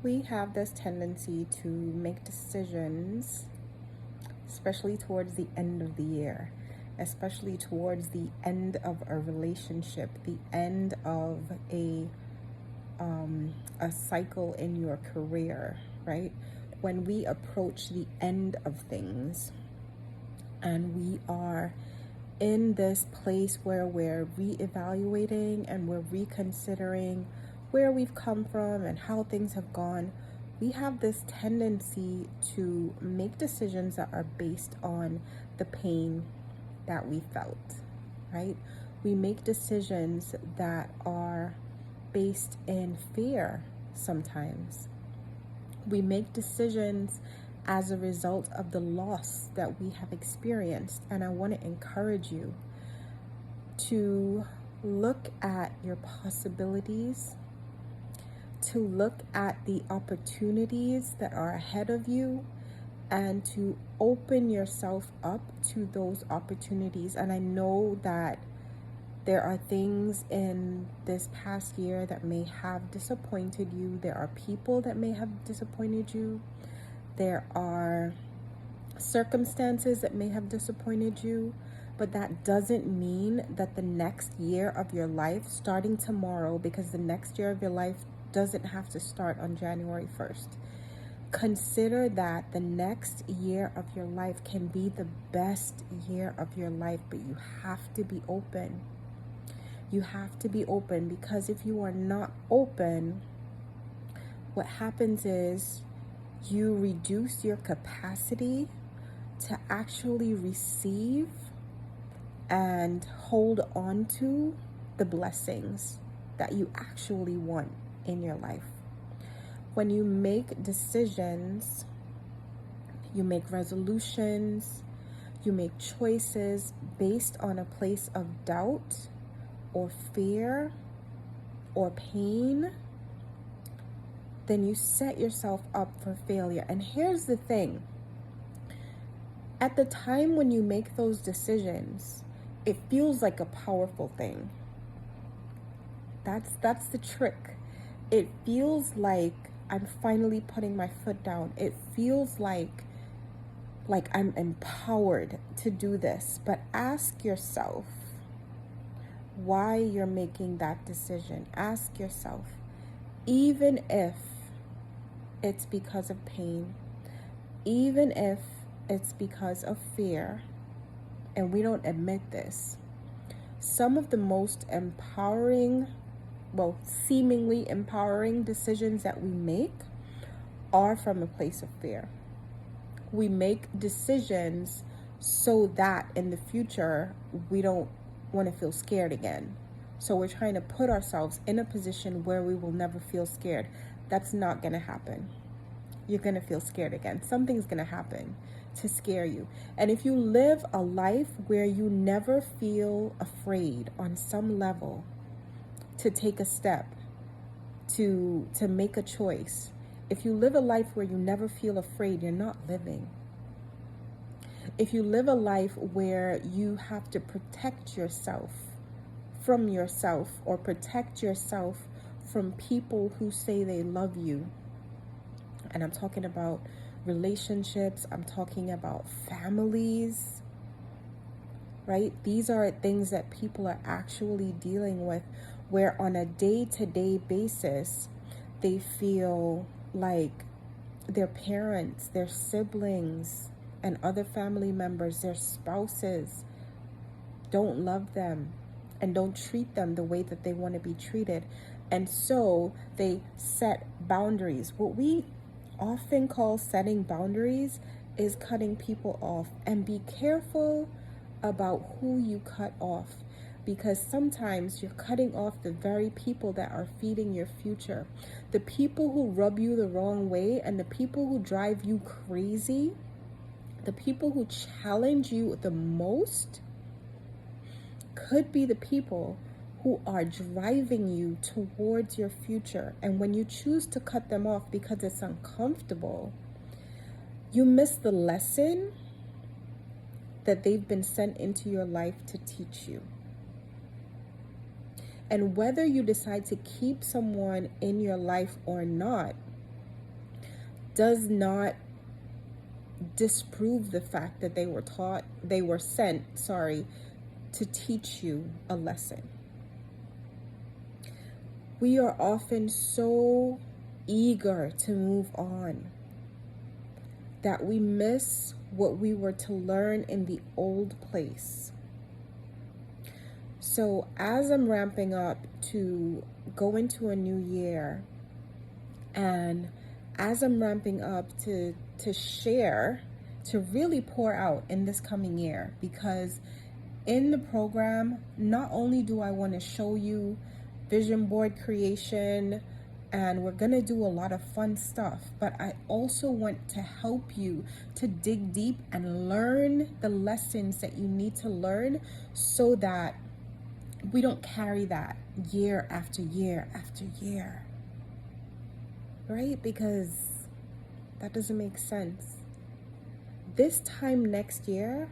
We have this tendency to make decisions, especially towards the end of the year, especially towards the end of a relationship, the end of a cycle in your career, right? When we approach the end of things and we are in this place where we're reevaluating and we're reconsidering where we've come from and how things have gone, we have this tendency to make decisions that are based on the pain that we felt, right? We make decisions that are based in fear sometimes. We make decisions as a result of the loss that we have experienced. And I want to encourage you to look at your possibilities, to look at the opportunities that are ahead of you, and to open yourself up to those opportunities. And I know that there are things in this past year that may have disappointed you. There are people that may have disappointed you. There are circumstances that may have disappointed you. But that doesn't mean that the next year of your life, starting tomorrow, because the next year of your life doesn't have to start on January 1st. Consider that the next year of your life can be the best year of your life, but you have to be open. You have to be open, because if you are not open, what happens is you reduce your capacity to actually receive and hold on to the blessings that you actually want in your life. When you make decisions, you make resolutions, you make choices based on a place of doubt or fear or pain, then you set yourself up for failure. And here's the thing. At the time when you make those decisions, it feels like a powerful thing. That's the trick. It feels like I'm finally putting my foot down. It feels like I'm empowered to do this. But ask yourself why you're making that decision. Ask yourself, even if it's because of pain, even if it's because of fear, and we don't admit this, some of the most empowering, seemingly empowering decisions that we make are from a place of fear. We make decisions so that in the future we don't want to feel scared again. So we're trying to put ourselves in a position where we will never feel scared. That's not going to happen. You're going to feel scared again. Something's going to happen to scare you. And if you live a life where you never feel afraid on some level to take a step, to make a choice, if you live a life where you never feel afraid, you're not living. If you live a life where you have to protect yourself from yourself, or protect yourself from people who say they love you, and I'm talking about relationships, I'm talking about families, right? These are things that people are actually dealing with, where on a day-to-day basis, they feel like their parents, their siblings, and other family members, their spouses, don't love them and don't treat them the way that they want to be treated. And so they set boundaries. What we often call setting boundaries is cutting people off. And be careful about who you cut off, because sometimes you're cutting off the very people that are feeding your future. The people who rub you the wrong way, and the people who drive you crazy, the people who challenge you the most, could be the people who are driving you towards your future. And when you choose to cut them off because it's uncomfortable, you miss the lesson that they've been sent into your life to teach you. And whether you decide to keep someone in your life or not, does not disprove the fact that they were sent, to teach you a lesson. We are often so eager to move on that we miss what we were to learn in the old place. So as I'm ramping up to go into a new year, and as I'm ramping up to share, to really pour out in this coming year, because in the program, not only do I want to show you vision board creation, and we're going to do a lot of fun stuff, but I also want to help you to dig deep and learn the lessons that you need to learn, so that we don't carry that year after year after year, right? Because that doesn't make sense. This time next year,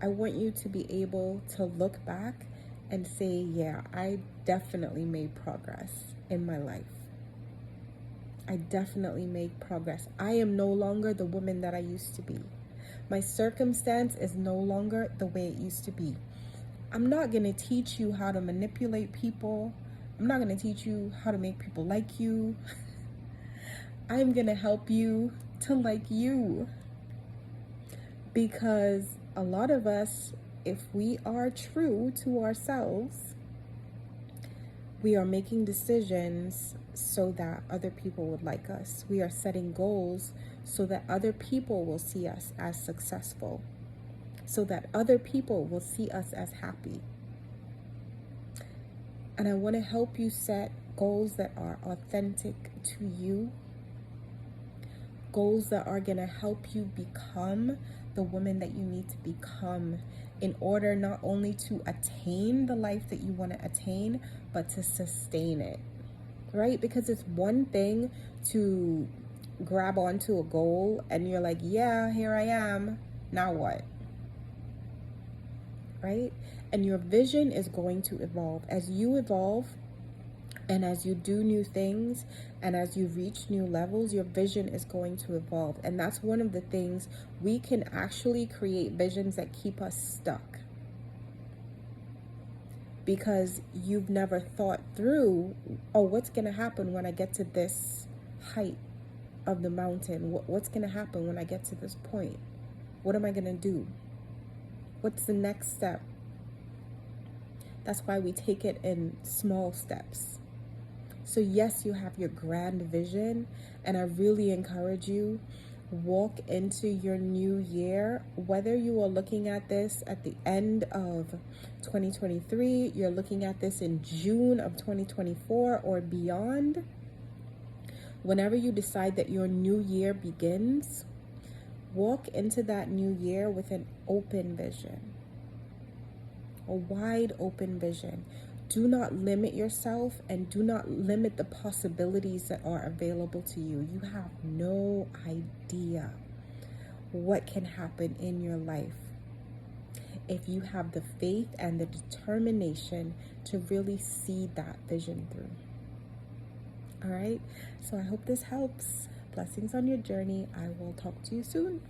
I want you to be able to look back and say, yeah, I definitely made progress in my life. I definitely made progress. I am no longer the woman that I used to be. My circumstance is no longer the way it used to be. I'm not going to teach you how to manipulate people. I'm not going to teach you how to make people like you. I'm going to help you to like you. Because a lot of us, if we are true to ourselves, we are making decisions so that other people would like us. We are setting goals so that other people will see us as successful, so that other people will see us as happy. And I want to help you set goals that are authentic to you, goals that are going to help you become the woman that you need to become, in order not only to attain the life that you want to attain, but to sustain it, right? Because it's one thing to grab onto a goal and you're like, yeah, here I am, now what? Right? And your vision is going to evolve. As you evolve, and as you do new things, and as you reach new levels, your vision is going to evolve. And that's one of the things, we can actually create visions that keep us stuck. Because you've never thought through, oh, what's going to happen when I get to this height of the mountain? What's going to happen when I get to this point? What am I going to do? What's the next step? That's why we take it in small steps. So yes, you have your grand vision, and I really encourage you, walk into your new year, whether you are looking at this at the end of 2023, you're looking at this in June of 2024 or beyond. Whenever you decide that your new year begins, walk into that new year with an open vision, a wide open vision. Do not limit yourself, and do not limit the possibilities that are available to you. You have no idea what can happen in your life if you have the faith and the determination to really see that vision through. All right, so I hope this helps. Blessings on your journey. I will talk to you soon.